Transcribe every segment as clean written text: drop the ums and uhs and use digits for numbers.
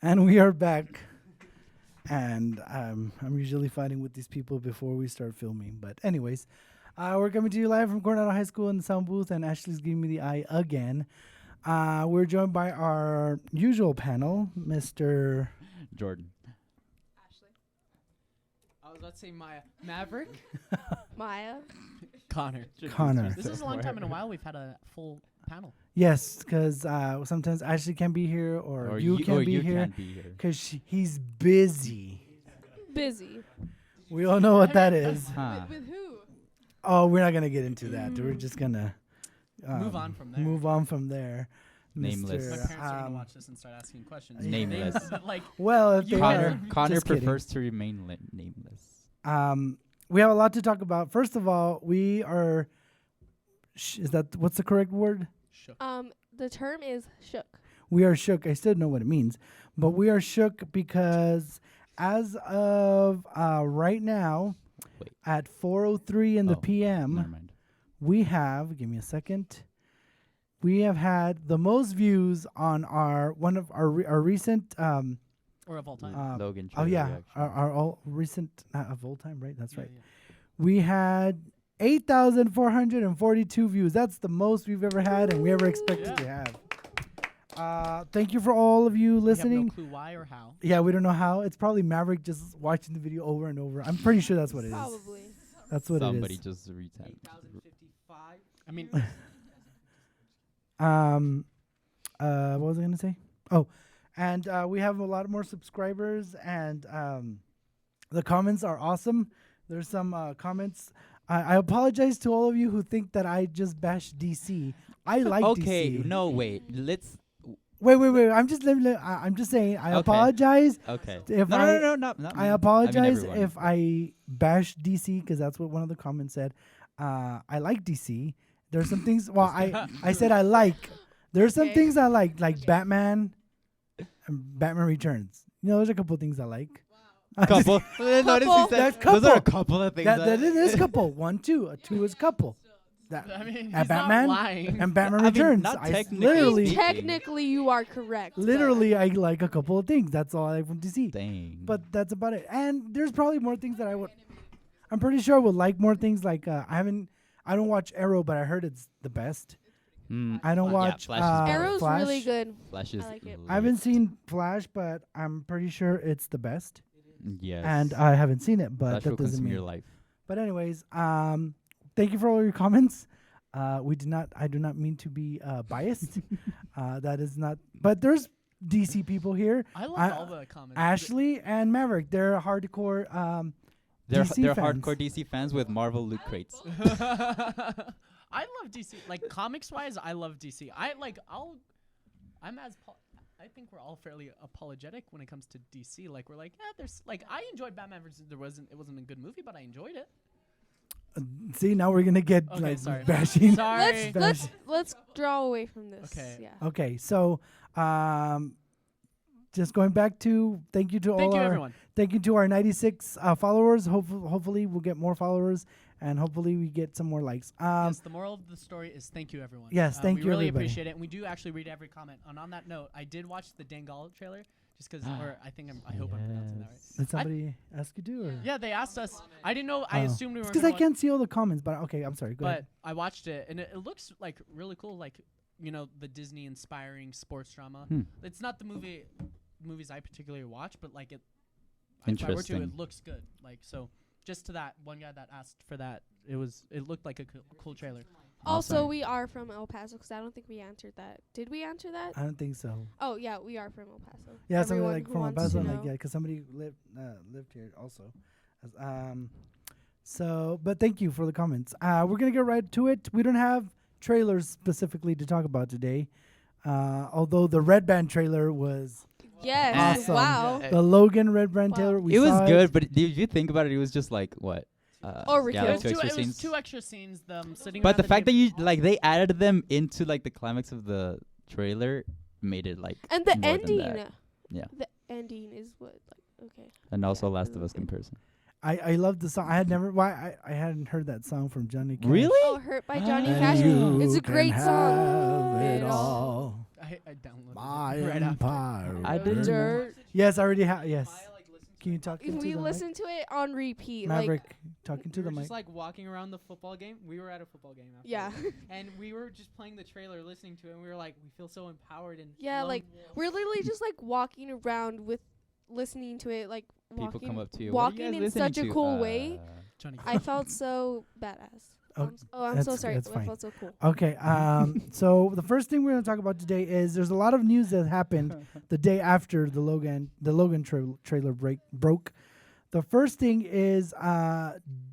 And we are back. And I'm usually fighting with these people before we start filming. But anyways, we're coming to you live from Coronado High School in the sound booth, and Ashley's giving me the eye again. We're joined by our usual panel, Mr. Jordan. Ashley. I was about to say Maya. Maverick. Maya. Connor. Connor. This is a long time in a while we've had a full panel. Yes, because sometimes Ashley can't be here, or you can't be here, because he's busy. Busy. We all know what that is. With who? Oh, we're not gonna get into that. We're just gonna Move on from there. Move on from there. Nameless. My Mr., parents are gonna watch this and start asking questions. Nameless. Like well, if they are, Connor just kidding. prefers to remain nameless. We have a lot to talk about. First of all, we are. Is that what's the correct word? shook. The term is shook. We are shook. I still know what it means, but we are shook because as of right now, at 4:03 in the Never p.m., mind. we have. Give me a second. We have had the most views on our recent. Or of all time. Logan. Oh trailer yeah, reaction. our all recent of all time, right? That's right. Yeah. We had 8,442 views. That's the most we've ever had and we ever expected to have. Thank you for all of you listening. We have no clue why or how. Yeah, we don't know how. It's probably Maverick just watching the video over and over. I'm pretty sure that's what it is. Probably. That's what Somebody it is. just retweeted. 8,055. I mean, What was I gonna say? Oh, and we have a lot more subscribers, and the comments are awesome. There's some comments. I apologize to all of you who think that I just bashed DC. I like Okay, DC. no, wait. Let's. Wait. I'm just saying. I Okay. apologize. Okay. If No, not I me. apologize everyone. if I bash DC because that's what one of the comments said. I like DC. There's some things. Well, I said I like. There's some Okay. things I like Batman and Batman Returns. You know, there's a couple of things I like. Couple. Couple. That's Those are a couple. couple of things. That it is couple. 1, 2. A 2 is couple. That I mean, he's and not Batman lying. and Batman I mean, Returns. not I technically literally, speaking. Technically, you are correct. but- I like a couple of things. That's all I like from DC. Dang. But that's about it. And there's probably more things that I would. I'm pretty sure I would like more things. Like I don't watch Arrow, but I heard it's the best. I don't watch Flash is Arrow's Flash. really good. Flash is I like it. I haven't seen Flash, but I'm pretty sure it's the best. Yes. And I haven't seen it, but Flash that will doesn't consume mean. your life. But anyways, thank you for all your comments. I do not mean to be biased. That is not. But there's DC people here. I love all the comments. Ashley and Maverick. They're hardcore. They're DC fans. hardcore DC fans with Marvel loot crates. I love DC. Like comics wise, I love DC. I think we're all fairly apologetic when it comes to DC. Like we're like, yeah, there's like I enjoyed Batman versus it wasn't a good movie, but I enjoyed it. See, now we're gonna get Okay, like sorry. bashing. Sorry. Let's draw away from this. Okay. Yeah. Okay, so just going back to thank you to Thank all you, our everyone. thank you to our 96 followers. Hopefully we'll get more followers, and hopefully we get some more likes. Yes, the moral of the story is thank you, everyone. Yes, thank we you, really everybody. appreciate it, and we do actually read every comment. And on that note, I did watch the Dangal trailer just because, or I hope I'm pronouncing that right. Did somebody ask you to? Or? Yeah, they asked us. I didn't know. I Oh. assumed we were. Because I can't see all the comments, but okay, I'm sorry. Go But ahead. I watched it, and it looks like really cool. Like the Disney inspiring sports drama. It's not the movies I particularly watch, but like it. If I were to, Interesting. it looks good. Like so, just to that one guy that asked for that, it looked like a cool trailer. Also, we are from El Paso because I don't think we answered that. Did we answer that? I don't think so. Oh yeah, we are from El Paso. Yeah, something Everyone like who from El wants Paso, to like know. because somebody lived here also. So, but thank you for the comments. We're gonna get right to it. We don't have trailers specifically to talk about today, although the Red Band trailer was Yes. Awesome. Wow. the Logan Red Band Wow. trailer. We It was saw good, but if you think about it, it was just like what? Overkill. yeah, It like was, two extra it was scenes. two extra scenes. Them sitting. But around the fact that table. you like they added them into like the climax of the trailer made it like And the more than ending. that. Yeah. The ending is what like okay. And also Yeah, Last it of was Us good. comparison. I loved the song. I had never. Why I hadn't heard that song from Johnny Cash. Really? Oh, Hurt by Johnny And Cash. you It's a can great song. have it It all. I I downloaded My it right after. empire. I didn't- Dirt. Yes, I already have. Yes. Maya, like, listens to Can you it. talk into We the listened to it on repeat. mic? Like, Maverick, talking to we the were mic. just like walking around the football game. We were at a football game after. yeah. And we were just playing the trailer, listening to it, and we were like, we feel so empowered and Yeah, lone like, wolf. We're literally just like walking around with listening to it, like People walking, come up to you. "What are you walking guys in listening such a to?" cool way. Johnny. I felt so badass. Oh, I'm so that's- sorry. that's I fine. felt so cool. Okay. So the first thing we're going to talk about today is there's a lot of news that happened the day after the Logan trailer broke. The first thing is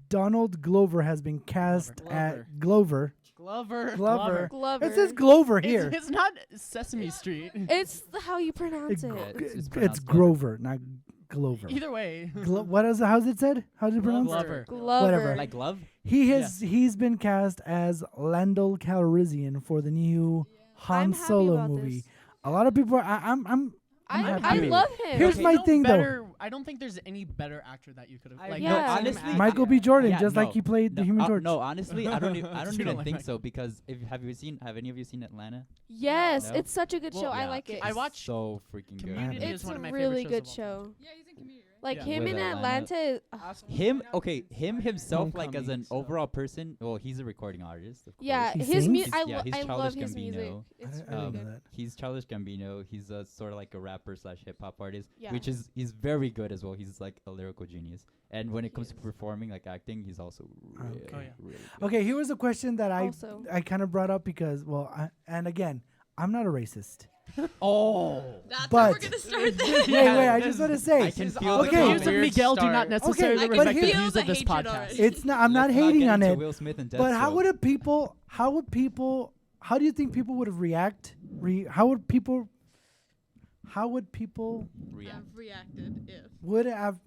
Donald Glover has been cast at Glover. Glover. Glover. It says Glover here. It's not Sesame Street. It's how you pronounce it. it's It's pronounced Grover, not Glover. Either way. How's it said? How's it pronounced? Glover. Glover. Whatever. Like glove. He's been cast as Lando Calrissian for the new Han I'm happy Solo about movie. this. A lot of people I'm I happy. love him. Here's There's my no thing, though. better, I don't think there's any better actor that you could have. I Like, Yeah. No, Yeah. honestly, Michael B. Jordan, yeah, just no, like he played the no, Human Torch. No, honestly, I don't You even don't like think Michael. so because have any of you seen Atlanta? Yes, No? it's such a good Well, show. I Yeah, like it. I it's watched so freaking good. Community It's is It's one a of my really favorite good shows of all show. Yeah, he's in Community, right? Like Yeah. him With in Atlanta. Atlanta. Him himself, like as an Homecoming, so- overall person. Well, he's a recording artist. Of Yeah, He course. his sings? music. Yeah, he's I love Childish his music. Gambino. It's I really didn't know good. that. He's Childish Gambino. He's sort of like a rapper / hip hop artist, Yeah. which is he's very good as well. He's like a lyrical genius. And when it comes to Yes. performing, like acting, he's also really, Okay. Oh, yeah. really good. Okay, here was a question that Also. I kind of brought up because and again, I'm not a racist. Oh. That's But- how we're gonna start this. Wait, I just want to say I can This is feel all the okay. The a views of weird Miguel do not start. necessarily Okay, but reflect the here- views of this Feel the hatred podcast. already. it's not. I'm not Let's hating get on into it. Will Smith and But how Deathstroke. would people? How do you think people would have how would people? react? I've reacted if. Would have?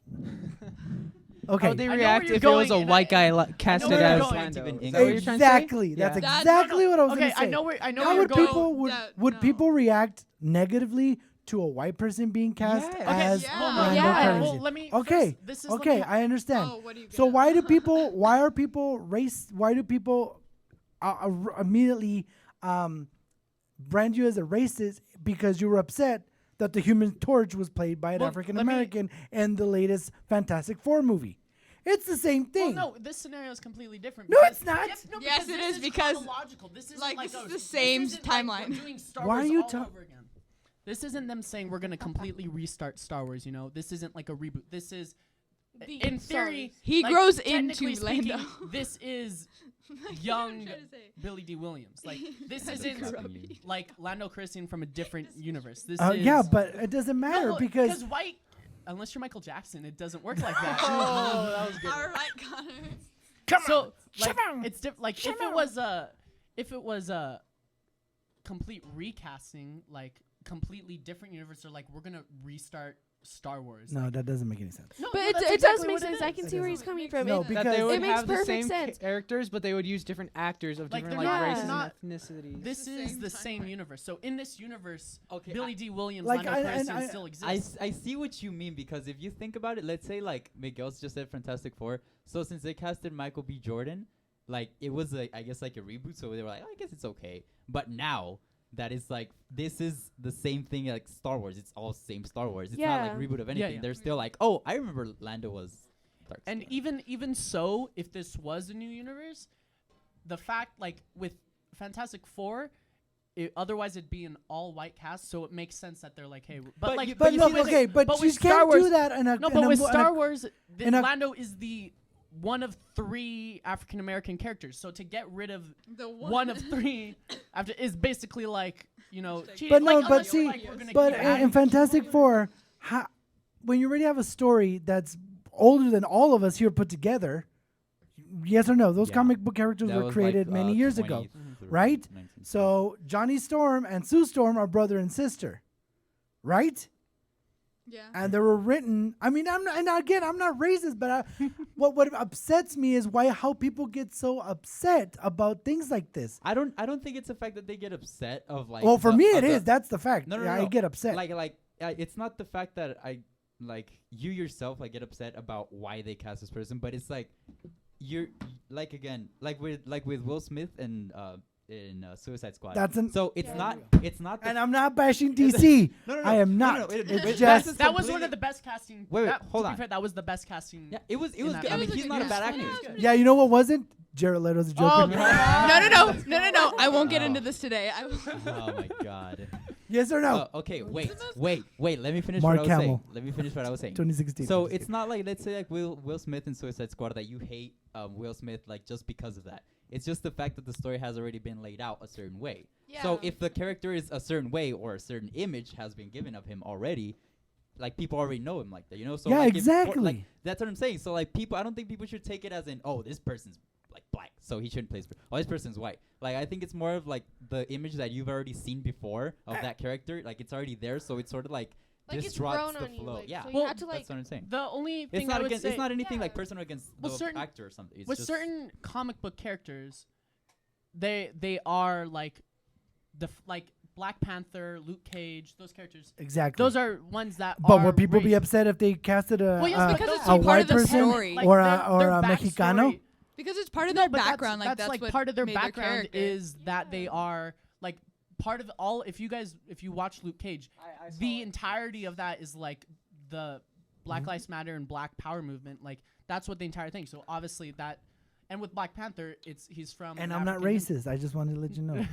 How Okay. would they I know react where you're if it was going, a and white guy I casted know where as you're Lando? going. Is that what you're trying to say? Exactly. That's Yeah. That- exactly what I was Okay, gonna say. I know where How you're would going. people would No. people react negatively to a white person being cast Yes. Okay, as Yeah. well, Lando Yeah. Calrissian? well, let me. Okay, First, this is Okay, let me- I understand. Oh, what are you So gonna- why do people? Why are people Why do people immediately brand you as a racist because you were upset that the Human Torch was played by an Well, African let me- American in the latest Fantastic Four movie? It's the same thing. Well, no, this scenario is completely different. No, because- it's not. Yes, no, Yes, because it this is, because, chronological. This isn't like, like this is a- the same isn't like we're timeline. doing Star Why are Wars you all ta- over again. This isn't them saying we're gonna completely restart Star Wars. You know, this isn't like a reboot. This is, The in Star theory, Wars. He like, grows technically into speaking, Lando. This is Like, young what I'm trying to say. Billy D. Williams. Like this That's isn't grubby. like Lando Calrissian from a different universe. This Yeah, is but it doesn't matter because white. Unless you're Michael Jackson, it doesn't work like that. Oh, that was good. All right, Connor. So like Come on. it's like Come if it was a complete recasting, like completely different universe, or like we're gonna restart Star Wars. no, like, that doesn't make any sense. no, But no, it that's does exactly make what it sense. I is. can It see where he's doesn't coming make from. No, It- because That they would makes have the perfect same sense. characters, but they would use different actors of Like, different they're like not- races not- and ethnicities. This the is same the same timeline. universe. So in this universe, Okay, Billy D. Williams, Like, Lando I- and Calrissian I- still exists. I see what you mean because if you think about it, let's say like Miguel's just said Fantastic Four. So since they casted Michael B. Jordan, like it was I guess like a reboot. So they were like, oh, I guess it's okay. But now that is like this is the same thing like Star Wars. It's all same Star Wars. It's not like Yeah. reboot of Yeah, anything. yeah. They're still like, oh, I remember Lando was Dark And Star. even so, if this was a new universe, the fact like with Fantastic Four, otherwise it'd be an all-white cast. So it makes sense that they're like, hey, but like, But you no, see with- okay, but you with Star can't Wars, do that in a No, in but a with mo- in a- Star Wars, in a- Lando is the one of 3 African American characters. So to get rid of The one of 3 after is basically like, you know, cheating. But no, like, but unless you're see, like, we're gonna but keep in adding Fantastic people. Four, when you already have a story that's older than all of us here put together, yes or no? Those Yeah. comic book characters That were was, created like, many years ago, 20 right? 19. So Johnny Storm and Sue Storm are brother and sister, right? Yeah. And they were written. I mean, I'm not, and again, I'm not racist, but what upsets me is how people get so upset about things like this. I don't think it's the fact that they get upset of like. Well, for the- me, of it the- is. That's the fact. No, no, Yeah, no, I no. get upset. Like it's not the fact that I like you yourself like get upset about why they cast this person, but it's like you're like again like with Will Smith and in Suicide Squad. So it's Yeah. not. It's not. And I'm not bashing DC. No. I am not. It- It's it- just That was one of the best casting. Wait, that, hold to on. Be fair, that was the best casting. Yeah, it was. It in was that good. I movie. mean, It was he's a not a good bad casting. actor. yeah. You know what wasn't? Jared Leto's Joker. Oh, No. I won't get into this today. I will. Oh my god. Yes or no? Okay, wait. Let me finish Mark what I was saying. Hamill. Let me finish what I was saying. 2016. So it's not like, let's say like Will Smith in Suicide Squad that you hate Will Smith like just because of that. It's just the fact that the story has already been laid out a certain way. So Yeah. if the character is a certain way or a certain image has been given of him already, like people already know him like that, you know? So Yeah, like, exactly. like that's what I'm saying. So like people, I don't think people should take it as in, oh, this person's like black, so he shouldn't play. Oh, this person's white. Like I think it's more of like the image that you've already seen before of that character. Like it's already there, so it's sort of like Like it's disrupts grown the on you. flow. Like, Yeah, so Well, you have to like. that's what I'm saying. The only It's thing not I would against. say, It's not anything like Yeah. personal against Well, the certain- actor or something. It's with just certain comic book characters, they are like like Black Panther, Luke Cage, those characters. exactly. Those are ones that. But are would people be raised- upset if they casted a Well, yes, a, because it's a part white of the person story. Like, or their a Mexicano? backstory- Because it's part of No, their but background. That's Like like what part of their made background character. is that they are like part of all. If you watch Luke Cage, the entirety of that is like the Black Mm-hmm. Lives Matter and Black Power movement. Like that's what the entire thing. So obviously that, and with Black Panther, he's from. And an I'm not African- racist. I just wanted to let you know.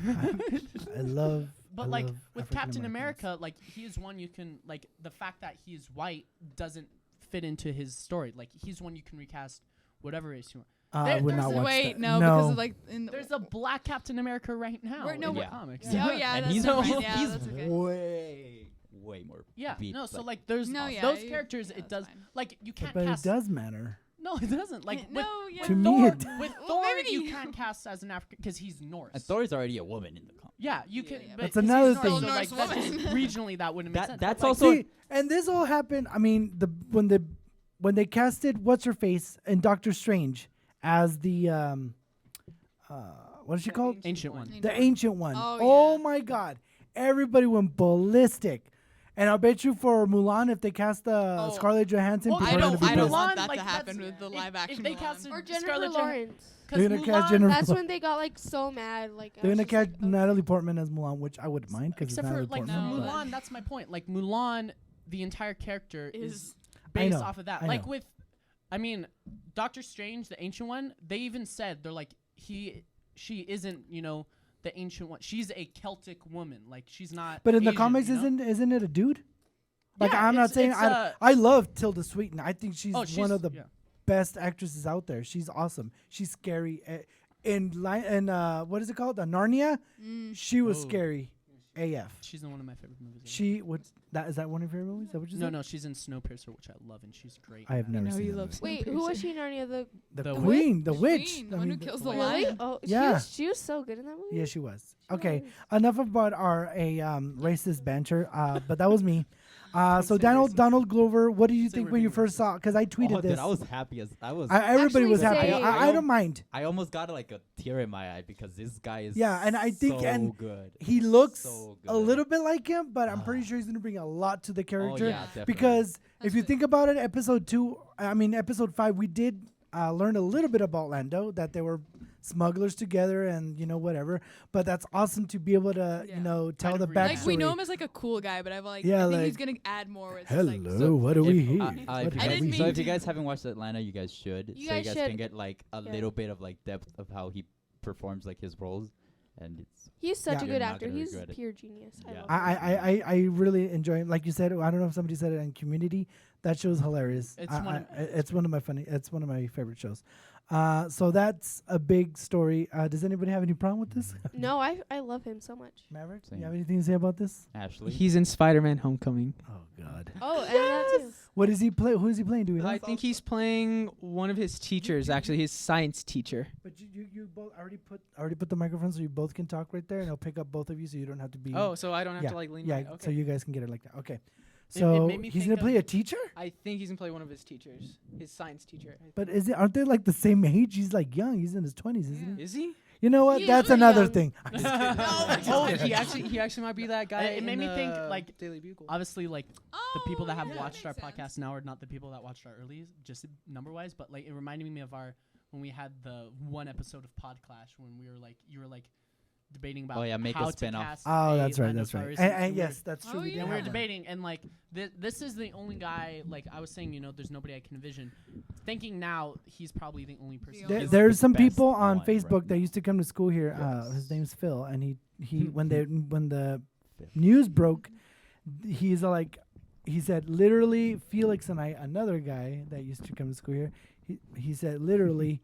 I love. But I like love with African Captain Americans. America, like he is one you can like the fact that he is white doesn't fit into his story. Like he's one you can recast whatever race you want. I would there's not a- watch Wait, that. no, because of, like in There's a Black Captain America right now We're- no, in the we're- comics. Oh yeah, and that's he's different. Yeah, he's that's okay. way more. Yeah, beat, no, so like there's No, yeah, those you- characters. yeah, It that's does fine. like you can't But it cast. does matter. No, it doesn't. Like with, No, yeah. with To me, Thor, it does. with Well, Thor, maybe you you- can't cast as an African because he's Norse. And Thor is already a woman in the comic. Yeah, you Yeah, can. yeah. But That's 'cause he's another Norse, thing. So like Norse that's just woman. regionally that wouldn't make That- sense. that's But, like, also- See, and this all happened. I mean, when they casted what's her face in Doctor Strange as the what is she called? ancient one. The Ancient One. Oh, Oh yeah. my God! Everybody went ballistic. And I'll bet you for Mulan, if they cast Oh. Scarlett Johansson, Well, people I are don't- gonna be I don't pissed. want Mulan, that like, to happen that's- with the if- live action If they Mulan. casted Or Jennifer Scarlett Lawrence. They're gonna cast Jennifer. That's when they got like so mad. Like I They're was gonna just cast like, okay. Natalie Portman as Mulan, which I wouldn't mind because it's Except for Natalie like Portman. No. but- Mulan, that's my point. Like Mulan, the entire character is I based know, off of that. I Like know. with, I mean, Doctor Strange, the Ancient One. They even said they're like she isn't the Ancient One. She's a Celtic woman. Like she's not. But in the Asian, comics, you know? isn't it a dude? Like Yeah, I'm not it's- saying it's, I love Tilda Swinton. I think she's Oh, one of the yeah. best actresses out there. She's awesome. She's scary. In what is it called? Narnia. She was Oh. scary, AF. She's in one of my favorite movies. ever. She would. Is that one of your favorite movies? Is that what you said? No, she's in Snowpiercer, which I love, and she's great. I have in that. never know seen you that love movie. Wait, who was she in Narnia? The The Queen, the witch. witch. Queen, the one who kills the Really? lion. Really? Oh, Yeah. she was so good in that movie. Yeah, she was. She Okay, was. enough about our racist banter. But that was me. So say Donald Glover, what did you Say think we're when you being first racist. saw? Because I tweeted Oh, this. dude, I was happy as I was. Everybody Actually was happy. say- I don't mind. I almost got like a tear in my eye because this guy is Yeah, and I think- so and good. He looks So a good. little bit like him, but I'm pretty sure he's gonna bring a lot to the character. Oh, yeah, definitely. Because That's if you good. think about it, episode 5, we did learn a little bit about Lando, that they were smugglers together and whatever. But that's awesome to be able to Yeah. tell Kind the of backstory. Like we know him as like a cool guy, but Yeah, I think like, he's gonna add more. With Hello, Like, what do we If- hear? if What you do I guys- didn't we mean so hear? if you guys haven't watched Atlanta, you guys should. You so you guys guys can should. get like a Yeah. little bit of like depth of how he performs like his roles, and it's He's such Yeah. a You're good not actor. gonna He's regret it. pure genius. I Yeah. love him. I really enjoy him. Like you said, I don't know if somebody said it in Community. That show is hilarious. It's It's one of my favorite shows. So that's a big story. Does anybody have any problem with this? No, I love him so much. Maverick, Same. you have anything to say about this? Ashley. He's in Spider-Man: Homecoming. Oh God. Oh, and that too. What does he play? Who is he playing? Do we know? I think he's playing one of his teachers, actually his science teacher. But you both already put the microphone so you both can talk right there, and I'll pick up both of you so you don't have to be. Oh, so I don't have yeah, to like lean. yeah. right. So Okay. you guys can get it like that. Okay. It So made me he's think gonna play of- a teacher. I think he's gonna play one of his teachers, his science teacher. But aren't they like the same age? He's like young. He's in his 20s, isn't Yeah. he? Is he? You know what? He That's is another young. thing. I'm just kidding. Oh, he actually might be that guy. It made in me think, the like, Daily Bugle. Obviously, like the people that have yeah, watched our makes sense. podcast now are not the people that watched our early, just number wise. But like, it reminded me of when we had the one episode of Pod Clash when you were like, debating about Oh, yeah, make a how to spin-off. cast Oh, a that's right. Lando That's right. Calrissian, And and we were- yes, that's true. Oh, we did yeah. and we were have that. debating, and like this is the only guy. Like I was saying, there's nobody I can envision. Thinking now, he's probably the only person. The There, only- there's the some best people on one right Facebook that now. used to come to school here. Yes. His name's Phil, and he when the news broke, he's like, he said literally Felix and I, another guy that used to come to school here. He said literally,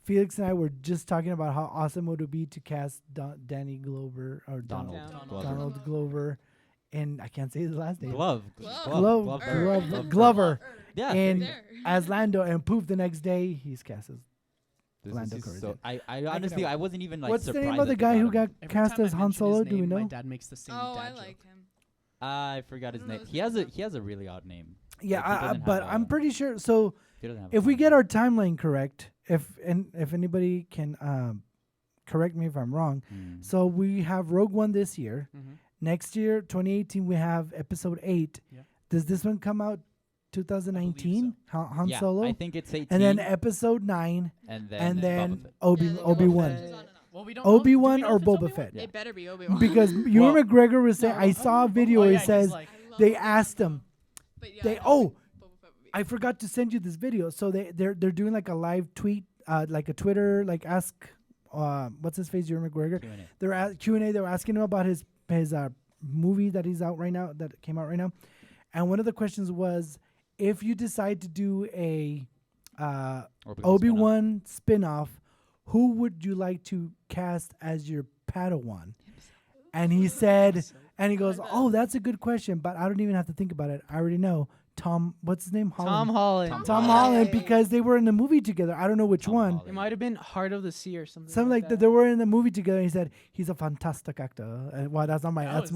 Felix and I were just talking about how awesome it would be to cast Danny Glover or Donald. Donald Glover, and I can't say his last name. Glover. Yeah. And There. as Lando, and poof, the next day he's cast as. This Lando is Calrissian. so I know. honestly I wasn't even like What's the surprised. name of the that they guy who got him. got Every cast time as I Han mention his Solo? Do we name, know? My dad makes the same Oh, dad I joke. like him. I forgot his I don't know name. his He has a really odd name. Yeah, Like, he doesn't but have I'm a- pretty sure. So He doesn't have a if we common get name. our timeline correct, if anybody can correct me if I'm wrong. Mm. So we have Rogue One this year. Mhm. Next year, 2018, we have Episode 8. Yeah. Does this one come out 2019? Han yeah, Solo, I think it's 18. and then Episode 9, and and Boba then Fett. Obi-Wan. Well, we don't know- do Obi-Wan we know or if it's Boba Obi-Wan? Fett. Yeah. It better be Obi-Wan. Because Ewan McGregor was saying, No. I saw a video Oh, where yeah, it he's says like, they asked him. But yeah, They I know oh, Boba Fett would be I forgot to send you this video. So they're doing like a live tweet, like a Twitter, like ask, what's his face, Ewan McGregor. Q&A. They're at Q&A. They were asking him about his movie that he's out right now, that came out right now, and one of the questions was, if you decide to do a Obi-Wan spin-off, who would you like to cast as your Padawan? And he said, and he goes, oh, that's a good question, but I don't even have to think about it. I already know. Tom, what's his name? Tom Holland. Tom Holland, because they were in the movie together. I don't know which Tom one. Holland. It might have been Heart of the Sea or something. Something like that. They were in the movie together. And he said he's a fantastic actor. And well, that's not my. That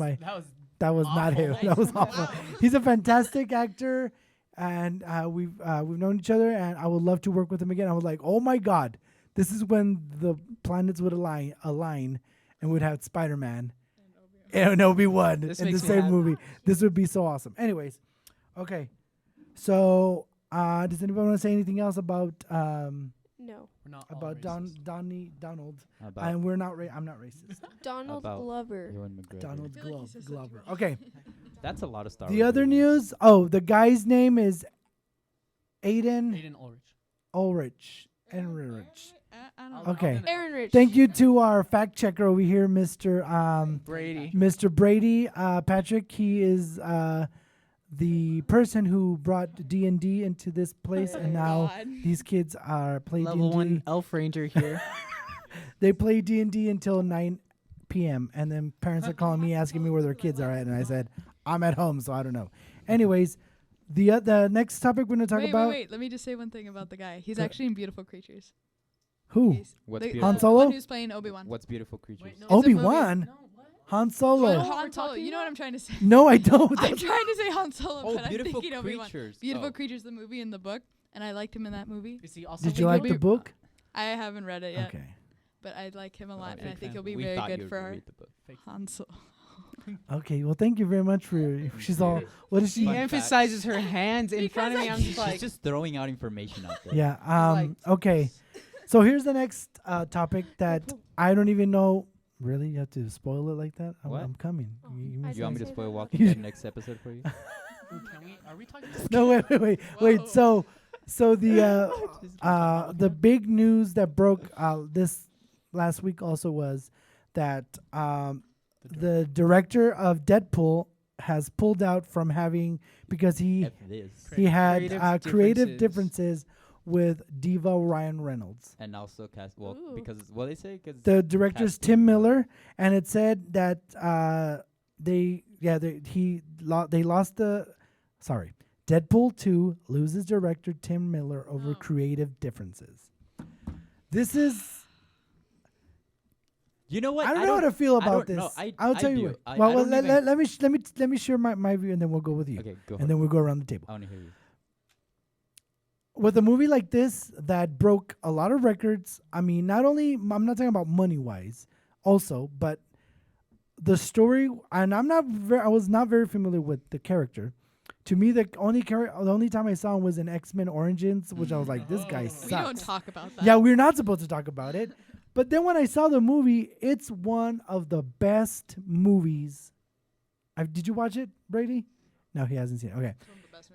was not him. awful. That was awful. He's a fantastic actor, and we've known each other, and I would love to work with him again. I was like, oh my god, this is when the planets would align, and we'd have Spider-Man and Obi-Wan This in the makes me same happy. movie. This would be so awesome. Anyways, okay. So, does anybody want to say anything else about No. We're not all about racist. Donald? About And we're not. I'm not racist. Donald About Glover. Ewan McGregor. Donald feel like he says such Glover. a- Okay. That's a lot of Star The Wars other movies. news. Oh, the guy's name is Aiden Aiden Ulrich. Ulrich. Enrich. I don't know. Okay. Aaron Rich. Thank you to our fact checker over here, Mr. Brady. Mr. Brady Patrick. He is the person who brought D&D into this place, and now God. these kids are play Level D&D. 1 Elf Ranger here. They play D&D until 9 p.m. and then parents are calling me asking me where their kids are at, and I said I'm at home, so I don't know. Anyways, the next topic we're gonna talk Wait, about wait. Let me just say one thing about the guy. He's Go- actually in Beautiful Creatures. who What's the, beautiful? Han Solo? one who's playing Obi-Wan. What's beautiful creatures? Wait, no. It's a movie. Obi-Wan, No, what? Han Solo. Oh, what Han we're Solo. talking You know what about? I'm trying to say. No, I don't. I'm trying to say Han Solo, Oh, but I'm beautiful thinking Obi-Wan. creatures. Beautiful Oh. Creatures, the movie and the book, and I liked him in that movie. Is he also Did you think like he'll the be- book? I haven't read it yet, Okay. but I like him a lot, and I big think fan. he'll be We very thought good you for would our read the book. Han Solo. Okay. Well, thank you very much for. She's all. What is She she? Fun emphasizes her hands in front of me. I'm just She's like, just throwing out information out there. Yeah. like- Okay. So here's the next topic that I don't even know. Really, you have to spoil it like that? What? I'm coming. Oh, You- you I must Do you want me say to spoil that. Walking Dead next episode for you? Ooh, can we? Are we talking? No, wait. Whoa. So the big news that broke this last week also was that the director of Deadpool has pulled out from having, because he F this. had Creative creative differences. differences with Diva Ryan Reynolds. And also cast, well, Ooh. because, well, they say because The director's casting, Tim Miller, and it said that they lost the, sorry, Deadpool 2 loses director Tim Miller over Oh. creative differences. This is, You know what? I don't know how to feel I about don't know. this. I'll tell you do. what. I Well, don't let, even- let me share my view, and then we'll go with you, Okay, go and ahead. then we'll go around the table. I want to hear you. With a movie like this that broke a lot of records, I mean, not only, I'm not talking about money wise, also, but the story, and I was not very familiar with the character. To me, the only time I saw him was in X-Men Origins, which I was like, this guy We sucks. don't talk about that. Yeah, we're not supposed to talk about it, But then when I saw the movie, it's one of the best movies. Did you watch it, Brady? No, he hasn't seen it. Okay.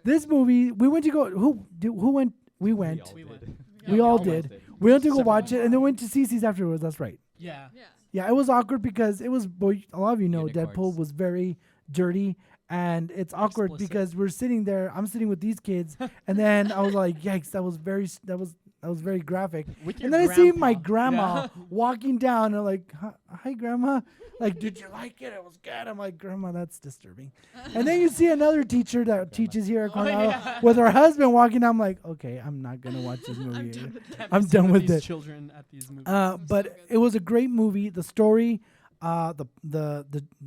This movie, we went to go. Who went? We went. We went. We all did. We went to go watch it, and then went to CC's afterwards. That's right. Yeah. Yeah. Yeah, it was awkward because it was. A lot of you know, Unicorns. Deadpool was very dirty, and it's awkward Explicit. because we're sitting there. I'm sitting with these kids, and then I was like, "Yikes!" That was very graphic. With And your then I see my grandpa. grandma walking down, and I'm like, "Hi, grandma." Like, did you like it? It was good. I'm like, grandma, that's disturbing. And then you see another teacher that teaches here at Cornell yeah. with her husband walking down. I'm like, okay, I'm not gonna watch this movie. I'm done with these it. children at these movies. But it was a great movie. The story, the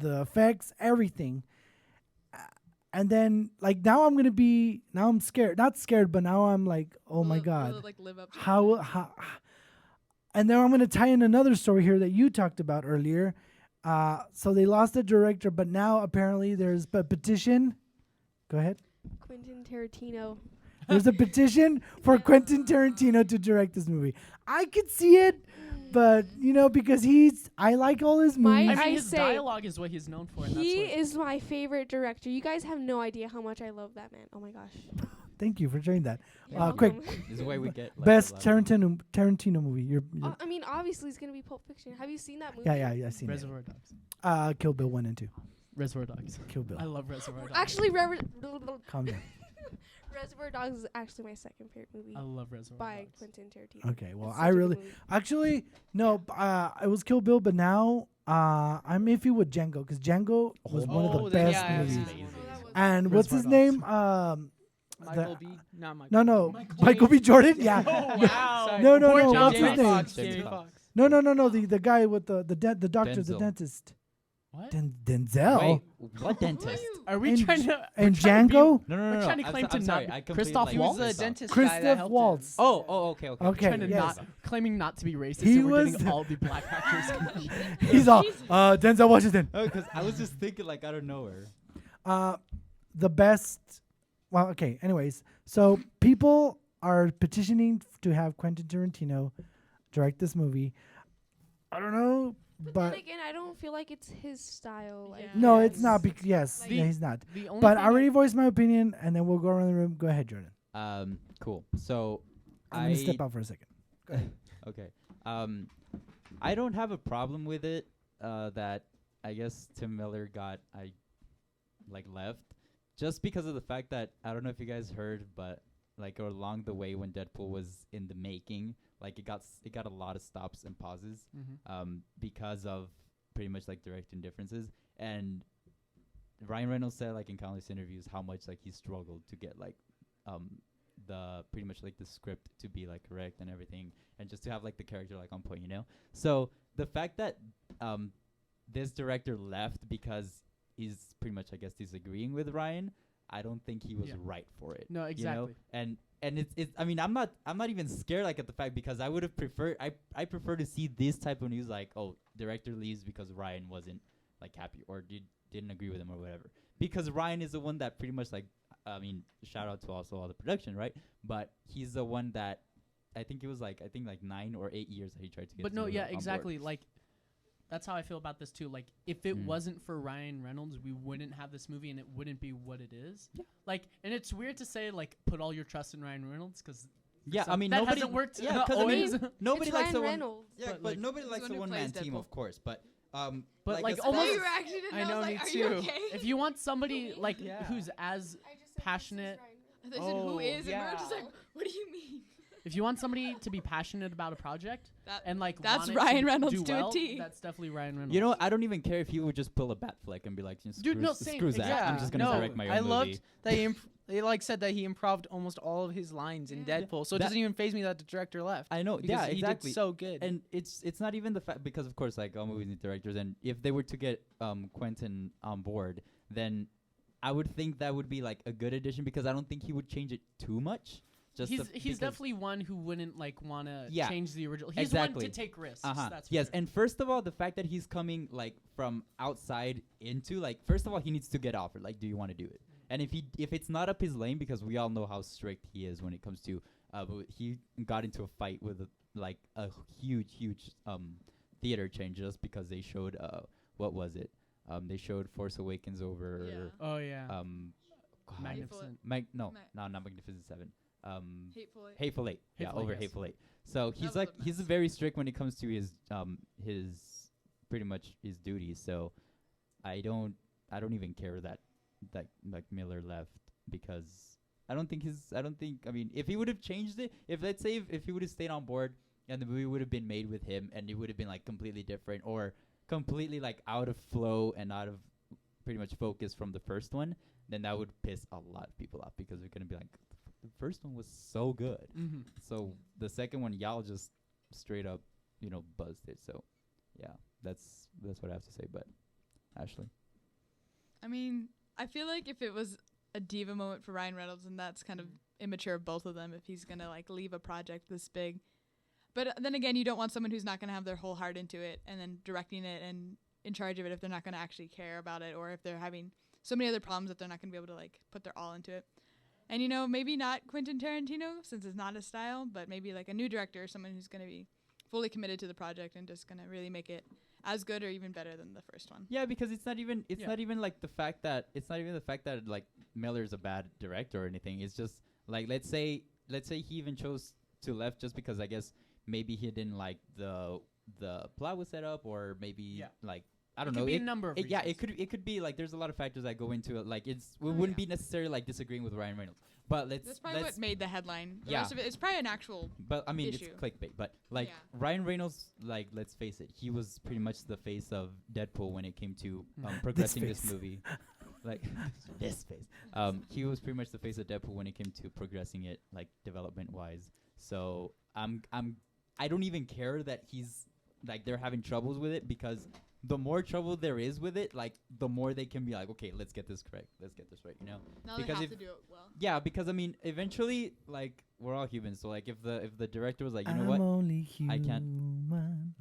effects, everything. And then now I'm scared. Not scared, but now I'm like, oh my God. Will it, live up to How and then I'm going to tie in another story here that you talked about earlier. So they lost the director, but now apparently there's a petition. Go ahead. Quentin Tarantino. There's a petition for Quentin Tarantino to direct this movie. I could see it, but because I like all his movies. I mean, I his say- dialogue is what he's known for. And He that's what is my favorite director. You guys have no idea how much I love that man. Oh my gosh. Thank you for sharing that. You're Quick, welcome. This is why we get like, best a lot of- Tarantino movie. I mean, obviously it's gonna be Pulp Fiction. Have you seen that movie? Yeah, I seen Reservoir Dogs. it. Kill Bill 1 and 2. Reservoir Dogs. Kill Bill. I love Reservoir Dogs. Actually, Calm down. Reservoir Dogs is actually my second favorite movie I love Reservoir by Dogs. Quentin Tarantino. Okay, well, It's I such a good really movie. actually no. It was Kill Bill, but now I'm iffy with Django because Django was one of the best movies. And what's his Reservoir name? Michael B. Not Michael. No, Michael B. Jordan. Yeah. wow. Sorry. No, Poor what's Jamie his name? Foxx. James Jamie Foxx. Foxx. No. The guy with the doctor, the Denzel. dentist. What? Denzel. Wait, what dentist? Are we And trying to? And we're trying to be- Django. No, We're trying to I'm claim so- to I'm not sorry. be- I completely, Christoph like, Waltz? He was mixed the up. dentist guy Christoph that helped Waltz. him. Okay. Okay. Trying to yes. claiming not to be racist. He and we're was getting all the black actors. confused. He's all Denzel Washington. Oh, because I was just thinking like out of nowhere. The best. Well, okay. Anyways, so people are petitioning to have Quentin Tarantino direct this movie. I don't know, But but then again, I don't feel like it's his style. Yeah. no, Yes. it's not. Yes, Like- yeah, he's not. The only But thing I already voiced my opinion, and then we'll go around the room. Go ahead, Jordan. Cool. So I'm gonna step out for a second. Okay. I don't have a problem with it. That I guess Tim Miller got left, just because of the fact that I don't know if you guys heard, but along the way when Deadpool was in the making, it got a lot of stops and pauses, because of pretty much directing differences. And Ryan Reynolds said in countless interviews how much he struggled to get the pretty much the script to be correct and everything, and just to have the character on point, So the fact that this director left because he's pretty much I guess disagreeing with Ryan, I don't think he was Yeah. right for it. No, exactly. And it's I mean I'm not even scared at the fact, because I would have preferred I prefer to see this type of news director leaves because Ryan wasn't happy or didn't agree with him or whatever, because Ryan is the one that pretty much I mean, shout out to also all the production, right? But he's the one that I think it was 9 or 8 years that he tried to get. But no, Tim yeah, Miller on board. exactly. That's how I feel about this too. If it wasn't for Ryan Reynolds, we wouldn't have this movie, and it wouldn't be what it is. Yeah. And it's weird to say put all your trust in Ryan Reynolds, because Yeah, I mean that nobody hasn't worked. Yeah, because always. nobody It's likes Ryan the one. Reynolds. Yeah, But, but nobody he's likes the the one who one man plays team, Deadpool. of course. But But, like, almost- Almost, your reaction, and I know, was me like, are too. you okay? if you want somebody Yeah. who's as passionate, They said, who Oh, is? And we were just yeah. like, what do you mean? if you want somebody to be passionate about a project That, and that's want it Ryan to Reynolds do to a well, T. that's definitely Ryan Reynolds. you know, I don't even care if he would just pull a bat flick and be like, Dude, no, same, screw that. exactly. I'm just gonna no, direct my own I movie. loved that he said that he improved almost all of his lines in Yeah. Deadpool, so it That- doesn't even phase me that the director left. I know. Because Yeah, he exactly. did so good. And it's not even the fact, because of course all movies need directors, and if they were to get Quentin on board, then I would think that would be a good addition, because I don't think he would change it too much. Just he's because- definitely one who wouldn't want to Yeah, change the original. He's exactly. one to take risks. Uh-huh. That's for Yes, sure. and first of all, the fact that he's coming from outside into first of all, he needs to get offered. Do you want to do it? And if it's not up his lane, because we all know how strict he is when it comes to, but he got into a fight with like a huge theater chain just because they showed what was it? They showed Force Awakens over Yeah. Oh yeah. God, Magnificent. not Ma- Magnificent Seven. Hateful Eight. Hateful Eight. Yeah, Hateful Eight, over yes. Hateful Eight. So he's was like a he's mess. very strict when it comes to his pretty much his duties. So I don't even care that like Miller left because I don't think I mean if he would have changed it, if let's say if he would have stayed on board and the movie would have been made with him and it would have been like completely different or completely like out of flow and out of pretty much focus from the first one, then that would piss a lot of people off because we're gonna be like the first one was so good. Mm-hmm. So the second one, y'all just straight up, buzzed it. So, yeah, that's what I have to say. But Ashley, I mean, I feel like if it was a diva moment for Ryan Reynolds, and that's kind of immature of both of them if he's gonna like leave a project this big. But then again, you don't want someone who's not gonna have their whole heart into it and then directing it and in charge of it if they're not gonna actually care about it or if they're having so many other problems that they're not gonna be able to like put their all into it. And maybe not Quentin Tarantino since it's not his style, but maybe like a new director or someone who's gonna be fully committed to the project and just gonna really make it as good or even better than the first one. yeah, because it's not even like the fact that like Miller's a bad director or anything. It's just like let's say he even chose to left just because I guess maybe he didn't like the plot was set up or maybe like I don't know. Could be a number of yeah, reasons. it could be like there's a lot of factors that go into it. Like we wouldn't be necessarily like disagreeing with Ryan Reynolds, but That's probably what made the headline. The Yeah. rest of it, it's probably an actual. But I mean, issue. it's clickbait. But like Yeah. Ryan Reynolds, like let's face it, he was pretty much the face of Deadpool when it came to progressing this face. movie. Like this face. He was pretty much the face of Deadpool when it came to progressing it, like development wise. So I don't even care that he's like they're having troubles with it because the more trouble there is with it, like the more they can be like, okay, let's get this correct, let's get this right, Now Because they if- have to do it well. Yeah, because I mean, eventually, like we're all humans. So like, if the director was like, you know I'm what, only human. I can't-